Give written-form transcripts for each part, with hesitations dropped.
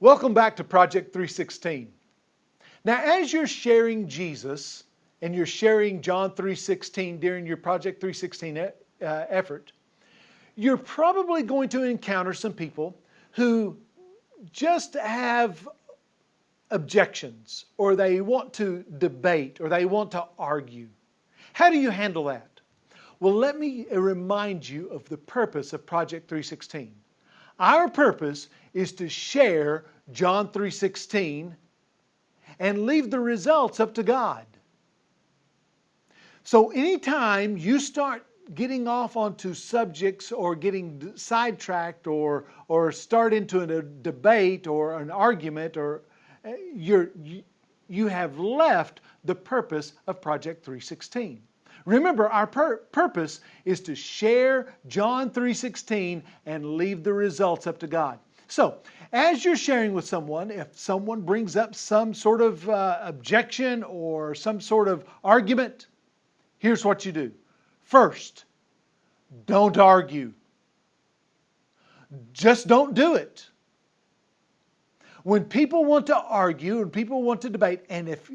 Welcome back to Project 316. Now, as you're sharing Jesus and you're sharing John 3:16 during your Project 316 effort, you're probably going to encounter some people who just have objections, or they want to debate, or they want to argue. How do you handle that? Well, let me remind you of the purpose of Project 316. Our purpose is to share John 3:16 and leave the results up to God. So anytime you start getting off onto subjects or getting sidetracked or start into a debate or an argument, or you have left the purpose of Project 316. Remember, our purpose is to share John 3:16 and leave the results up to God. So, as you're sharing with someone, if someone brings up some sort of objection or some sort of argument, here's what you do. First, don't argue. Just don't do it. When people want to argue and people want to debate, and if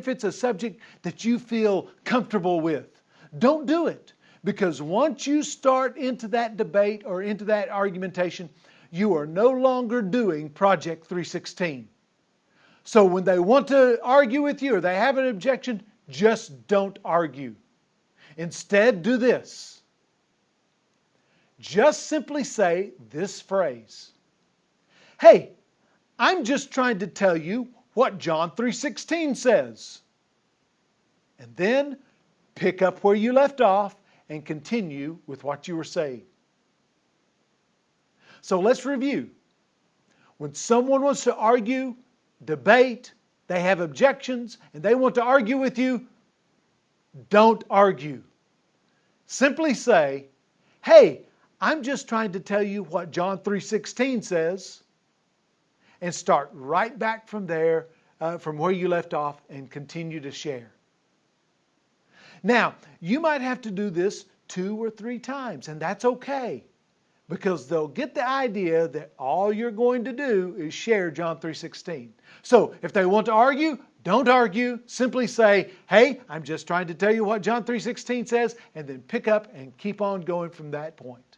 it's a subject that you feel comfortable with, don't do it. Because once you start into that debate or into that argumentation, you are no longer doing Project 316. So when they want to argue with you or they have an objection, just don't argue. Instead, do this. Just simply say this phrase. Hey, I'm just trying to tell you what John 3:16 says. And then pick up where you left off and continue with what you were saying. So let's review. When someone wants to argue, debate, they have objections, and they want to argue with you, don't argue. Simply say, hey, I'm just trying to tell you what John 3:16 says. And start right back from there, from where you left off, and continue to share. Now, you might have to do this 2 or 3 times, and that's okay. Because they'll get the idea that all you're going to do is share John 3:16. So, if they want to argue, don't argue. Simply say, hey, I'm just trying to tell you what John 3:16 says, and then pick up and keep on going from that point.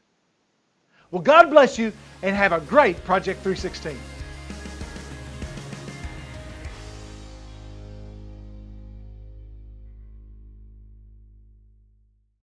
Well, God bless you, and have a great Project 316.